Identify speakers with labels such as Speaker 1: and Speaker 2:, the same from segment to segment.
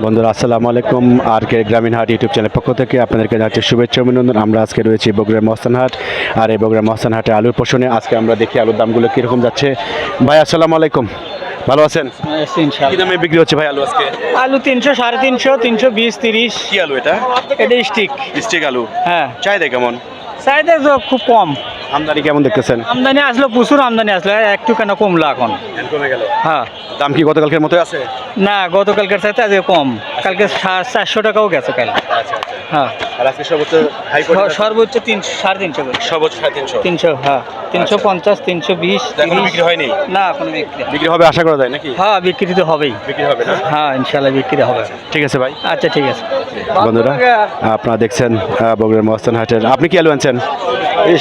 Speaker 1: বন্ধুরা আসসালামু আলাইকুম। আর কে গ্রামীণ হাট ইউটিউব চ্যানেল পক্ষ থেকে আপনাদেরকে জানাচ্ছি শুভেচ্ছা অভিনন্দন। আমরা আজকে রয়েছি বগুড়ার মহস্থান হাট, আর এই বগুড়ার মহস্থান হাটে আলুর পোষণে আজকে আমরা দেখি আলুর দামগুলো কীরকম যাচ্ছে। ভাই আসসালামু আলাইকুম, ভালো আছেন? কি দামে বিক্রি হচ্ছে ভাই আলু আজকে?
Speaker 2: আলু 300, 350, 320, 30।
Speaker 1: কি আলু এটা?
Speaker 2: এটা স্টিক।
Speaker 1: স্টিক আলু।
Speaker 2: হ্যাঁ,
Speaker 1: চাহিদা কেমন?
Speaker 2: চাহিদা তো খুব কম।
Speaker 1: আমদানি কেমন দেখতেছেন?
Speaker 2: আমদানি আসলো, প্রচুর আমদানি আসলো, একটু কেন কমলো এখন।
Speaker 1: কমে গেল।
Speaker 2: হ্যাঁ,
Speaker 1: দাম কি গতকালকের মতোই আছে?
Speaker 2: না, গতকালকের চাইতে আজকে কম। কালকে 400 টাকাও গেছে কাল।
Speaker 1: আচ্ছা আচ্ছা।
Speaker 2: হ্যাঁ,
Speaker 1: আর আজকে সর্বোচ্চ হাই
Speaker 2: সর্বোচ্চ 300, 350 করে।
Speaker 1: সর্বোচ্চ 350।
Speaker 2: 300, হ্যাঁ, 350, 320।
Speaker 1: এখনো বিক্রি হয়নি?
Speaker 2: না, এখনো বিক্রি।
Speaker 1: বিক্রি হবে আশা করা যায় নাকি?
Speaker 2: হ্যাঁ, বিক্রি তো হবেই।
Speaker 1: বিক্রি হবে না?
Speaker 2: হ্যাঁ, ইনশাল্লাহ বিক্রি হবে।
Speaker 1: ঠিক আছে ভাই।
Speaker 2: আচ্ছা, ঠিক আছে।
Speaker 1: বন্ধুরা আপনারা দেখছেন বগুড়ার মহস্থান হাটের। আপনি কি আলু আনছেন?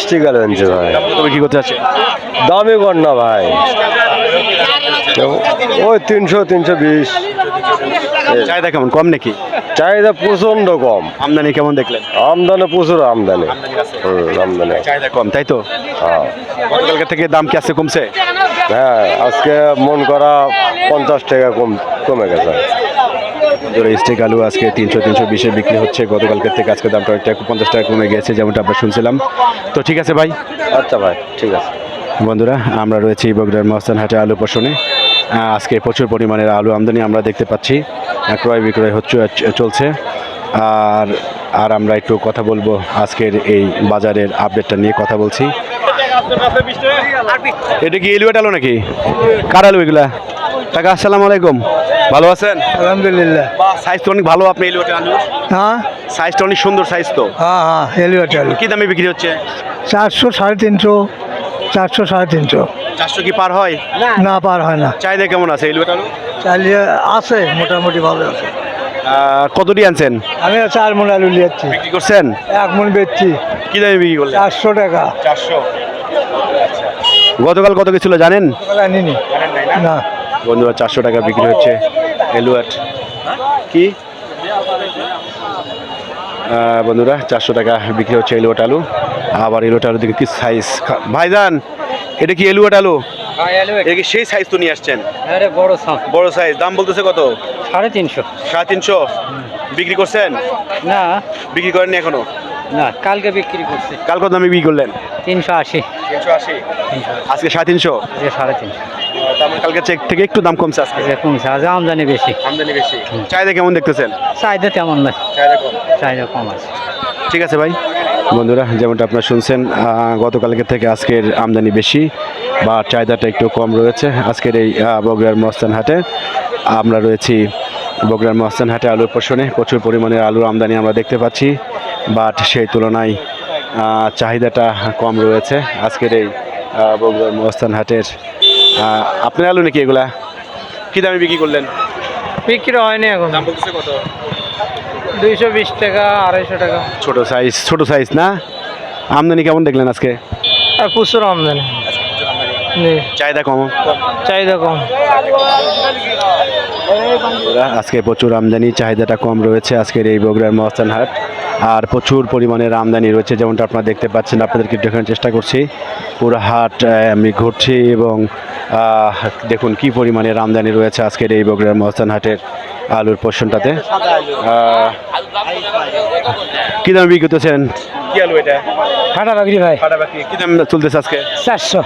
Speaker 3: স্টিক আলু আনছে ভাই।
Speaker 1: তবে কি করতে আছে?
Speaker 3: দামই কর না ভাই, ওই 300-320।
Speaker 1: চাহিদা কেমন, কম নাকি?
Speaker 3: চাহিদা প্রচন্ড কম।
Speaker 1: আমদানি কেমন দেখলেন?
Speaker 3: আমদানি প্রচুর আমদানি। আমদানি
Speaker 1: চাহিদা কম, তাই তো?
Speaker 3: হ্যাঁ
Speaker 1: গতকালকে থেকে দাম কি আছে কমছে?
Speaker 3: হ্যাঁ, আজকে মন করা 50 টাকা কমে গেছে।
Speaker 1: স্টিক আলু আজকে 300-320 বিক্রি হচ্ছে। গতকালকের থেকে আজকে দামটা একটা 50 টাকা কমে গেছে, যেমনটা আমরা শুনছিলাম। তো ঠিক আছে ভাই।
Speaker 3: আচ্ছা ভাই, ঠিক আছে।
Speaker 1: বন্ধুরা আমরা রয়েছি বগুড়ার মহস্থান হাটে আলু পোষণে। আজকে প্রচুর পরিমাণের আলু আমদানি আমরা দেখতে পাচ্ছি, ক্রয় বিক্রয় হচ্ছে চলছে। আর আর আমরা একটু কথা বলবো আজকের এই বাজারের আপডেটটা নিয়ে কথা বলছি। এটা কি এলুয়েট আলু নাকি? কার আলু এগুলা? টাকা আসসালামু আলাইকুম, ভালো আছেন?
Speaker 2: আলহামদুলিল্লাহ।
Speaker 1: সাইজ তো অনেক ভালো আপনি এলুয়েট আলু।
Speaker 2: হ্যাঁ,
Speaker 1: সাইজটা অনেক সুন্দর সাইজ তো।
Speaker 2: হ্যাঁ, হ্যাঁ, এলিওট আলু।
Speaker 1: কি দামে বিক্রি হচ্ছে?
Speaker 2: 400, 350, 400, 350।
Speaker 1: 400 কি পার হয়?
Speaker 2: না, পার হয় না।
Speaker 1: চাহিদা কেমন আছে এলুয়েট আলু?
Speaker 2: চালিয়ে আছে, মোটামুটি ভালো আছে।
Speaker 1: কতটি আনছেন?
Speaker 2: আমি 4 মণ আলু নিয়েছি,
Speaker 1: বিক্রি করছেন?
Speaker 2: 1 মণ বেচছি।
Speaker 1: কি দামে বিক্রি করলেন?
Speaker 2: 400 টাকা।
Speaker 1: 400। গতকাল কত কি ছিল জানেন?
Speaker 2: নিনি না।
Speaker 1: বন্ধুরা 400 টাকা বিক্রি হচ্ছে এলুয়েট। কি বন্ধুরা 400 টাকা বিক্রি হচ্ছে এলুয়েট আলু। আবার এলুয়েট আলু দিকে কি সাইজ ভাইজান, এটা কি এলুয়েট আলু? এটা কি সেই সাইজ তো নিয়ে আসছেন?
Speaker 2: আরে বড় সাপ,
Speaker 1: বড় সাইজ। দাম বলতেছে কত?
Speaker 2: 350।
Speaker 1: 350 বিক্রি করছেন?
Speaker 2: না,
Speaker 1: বিক্রি করেননি এখনো?
Speaker 2: না, কালকে বিক্রি করছি।
Speaker 1: কাল কত দামে বিক্রি করলেন?
Speaker 2: 380।
Speaker 1: 380। আজকে 350।
Speaker 2: 350
Speaker 1: তার মানে কালকে চেক থেকে একটু দাম কমছে আজকে।
Speaker 2: কমছে, আজ আমদানি বেশি।
Speaker 1: আমদানি বেশি। চাহিদা কেমন দেখতেছেন?
Speaker 2: চাহিদা তেমন না,
Speaker 1: চাহিদা কম।
Speaker 2: চাহিদা কম আছে।
Speaker 1: ঠিক আছে ভাই। বন্ধুরা যেমনটা আপনারা শুনছেন, গতকালকে থেকে আজকের আমদানি বেশি বা চাহিদাটা একটু কম রয়েছে আজকের এই বগুড়ার মহস্থান হাটে। আমরা রয়েছি বগুড়ার মহস্থান হাটে আলুর পোষণে। প্রচুর পরিমাণের আলুর আমদানি আমরা দেখতে পাচ্ছি, বাট সেই তুলনায় চাহিদাটা কম রয়েছে আজকের এই বগুড়ার মহস্থান হাটের। আপনার আলু নাকি এগুলা? কী দামে বিক্রি করলেন?
Speaker 2: বিক্রি হয়নি এখন।
Speaker 1: দাম বলতেছে কত?
Speaker 2: 220 টাকা, 250 টাকা।
Speaker 1: ছোট সাইজ না? আমদানি কেমন দেখলেন আজকে?
Speaker 2: আর প্রচুর আমদানি,
Speaker 1: চাহিদা কম।
Speaker 2: চাহিদা কম।
Speaker 1: আজকে প্রচুর আমদানি, চাহিদাটা কম রয়েছে আজকের এই বগুড়ার মহস্থান হাট। আর প্রচুর পরিমাণের আমদানি রয়েছে, যেমনটা আপনারা দেখতে পাচ্ছেন। আপনাদেরকে দেখানোর চেষ্টা করছি পুরো হাট আমি ঘুরছি, এবং দেখুন কি পরিমাণের আমদানি রয়েছে আজকের এই বগুড়ার মহস্থান হাটের আলুর পোষণটাতে। কি দামে বিক্রি করতেছেন? কি আলু এটা?
Speaker 2: ফাটা বাকরি ভাই।
Speaker 1: কি দাম চলতেছে আজকে?
Speaker 2: 400।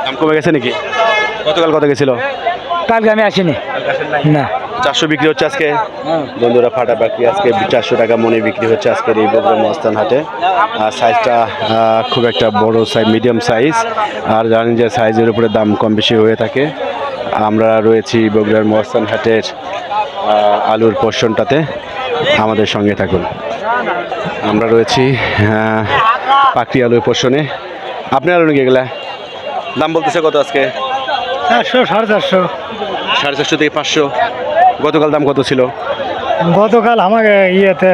Speaker 1: দাম কমে গেছে নাকি? গতকাল কত গেছিল?
Speaker 2: কালকে আমি আসিনি না।
Speaker 1: 400 বিক্রি হচ্ছে আজকে। বন্ধুরা ফাটা বাকি আজকে 400 টাকা মনে বিক্রি হচ্ছে আজকের এই বগুড়া মহস্থান হাটে। আর সাইজটা খুব একটা বড় সাইজ, মিডিয়াম সাইজ। আর জানেন যে সাইজের উপরে দাম কম বেশি হয়ে থাকে। আমরা রয়েছি বগুড়ার মহস্থান হাটের আলুর পোষণটাতে, আমাদের সঙ্গে থাকুন। আমরা রয়েছি পাকড়ি আলুর পোষণে। আপনার আলু নাকি এগুলা? দাম বলতেছে কত আজকে?
Speaker 2: 400, 450।
Speaker 1: 450 থেকে 500। গতকাল দাম কত ছিল?
Speaker 2: গতকাল আমাকে ইয়েতে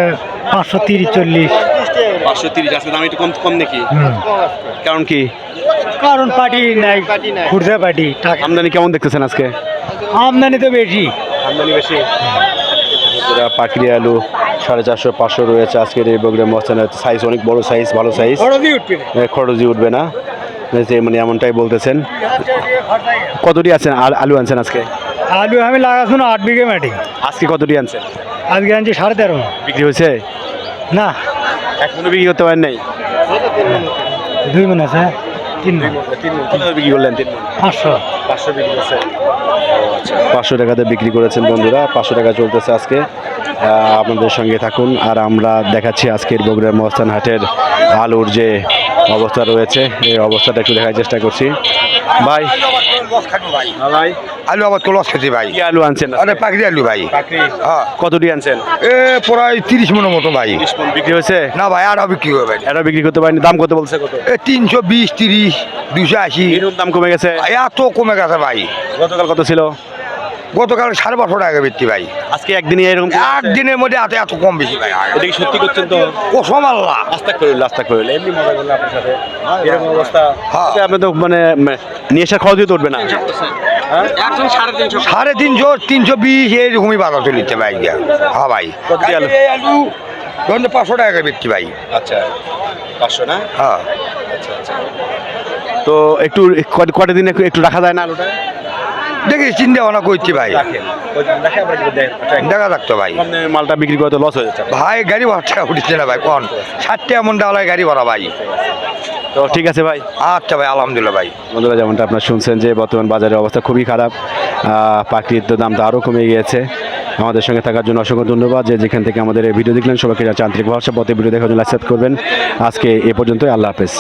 Speaker 2: 530, 40।
Speaker 1: 530। আজকে দাম একটু কম নাকি? কারণ কি?
Speaker 2: কারণ পার্টি নাই, খুঁড়তে পার্টি।
Speaker 1: আমদানি কেমন দেখতেছেন আজকে?
Speaker 2: আমদানি তো বেশি।
Speaker 1: আমদানি বেশি। পাকড়ি আলু 450, 500 রয়েছে আজকের এই বগুড়া মহস্থান। সাইজ অনেক বড় সাইজ, ভালো সাইজ। খরচই উঠবে না, মানে এমনটাই বলতেছেন। কতটি আছেন আলু আনছেন আজকে?
Speaker 2: আলু আমি লাগাচ্ছি 8 বিঘে মাটি।
Speaker 1: আজকে কতটি আনছেন?
Speaker 2: আজকে আনছি 13.5।
Speaker 1: বিক্রি হয়েছে?
Speaker 2: না,
Speaker 1: এখনো বিক্রি করতে পারেন নাই?
Speaker 2: 2 মণ আছে, 3 মণ।
Speaker 1: কত বিক্রি করলেন?
Speaker 2: 500।
Speaker 1: 500 বিক্রি করছে। 500 টাকাতে বিক্রি করেছেন বন্ধুরা। 500 টাকা চলতেছে আজকে। আপনাদের সঙ্গে থাকুন আর আমরা দেখাচ্ছি আজকের বগুড়ার মহাস্থান হাটের আলুর যে অবস্থা রয়েছে এই অবস্থাটা একটু দেখার চেষ্টা করছি। ভাই ভাই
Speaker 4: আলু আবার তো লস খেতে ভাই।
Speaker 1: কি আলু আনছেন?
Speaker 4: আরে পাকড়ি আলু ভাই। হ্যাঁ,
Speaker 1: কতটি আনছেন?
Speaker 4: প্রায় 30 মনের মতো ভাই।
Speaker 1: 30 মণ বিক্রি হয়েছে?
Speaker 4: না ভাই, আর বিক্রি হবে ভাই।
Speaker 1: এটা বিক্রি করতে পারেনি। দাম কত বলছে? কত?
Speaker 4: 320, 30, 280।
Speaker 1: এরকম দাম কমে গেছে?
Speaker 4: এত কমে গেছে ভাই।
Speaker 1: গতকাল কত ছিল?
Speaker 4: গতকাল 550 টাকা বিক্রি ভাই।
Speaker 1: আজকে একদিনই এরকম কমে গেছে?
Speaker 4: একদিনের মধ্যে এত কম বেশি ভাই।
Speaker 1: এটা কি সত্যি করছেন তো?
Speaker 4: কসম আল্লাহ।
Speaker 1: আস্তাক করল এমনি মজা করলে আপনার সাথে এরকম অবস্থা।
Speaker 4: হ্যাঁ।
Speaker 1: আপনি তো মানে নিয়ে আসার খরচ দিয়ে উঠবে না।
Speaker 4: 350, 320 এরকমই বাজার চলিচ্ছে ভাই। হ্যাঁ ভাই।
Speaker 1: কতটি আলু?
Speaker 4: এই আলু ধরুন 500 টাকা বিক্রি ভাই।
Speaker 1: আচ্ছা 500 না?
Speaker 4: হ্যাঁ,
Speaker 1: তো একটু কটা দিন একটু রাখা যায় না আলুটা?
Speaker 4: দেখি চিন্তা ভাবনা করছি ভাই। দেখা থাকতো ভাই।
Speaker 1: মালটা বিক্রি করে তো লস হয়ে যাচ্ছে।
Speaker 4: ভাই গাড়ি ভাড়া টাকা উঠছে না ভাই, কোন 60 এমন ডালায় গাড়ি ভাড়া ভাই।
Speaker 1: তো ঠিক আছে ভাই।
Speaker 4: আচ্ছা ভাই, আলহামদুলিল্লাহ ভাই।
Speaker 1: বন্ধুরা যেমনটা আপনারা শুনছেন যে বর্তমান বাজারের অবস্থা খুবই খারাপ। পাখির তো দামটা আরও কমে গিয়েছে। আমাদের সঙ্গে থাকার জন্য অসংখ্য ধন্যবাদ। যে যেখান থেকে আমাদের এই ভিডিও দেখলেন সবাইকে যাচ্ছে আন্তরিক ভাষা পথে ভিডিও দেখার জন্য লাইক করবেন। আজকে এ পর্যন্তই। আল্লাহ হাফেজ।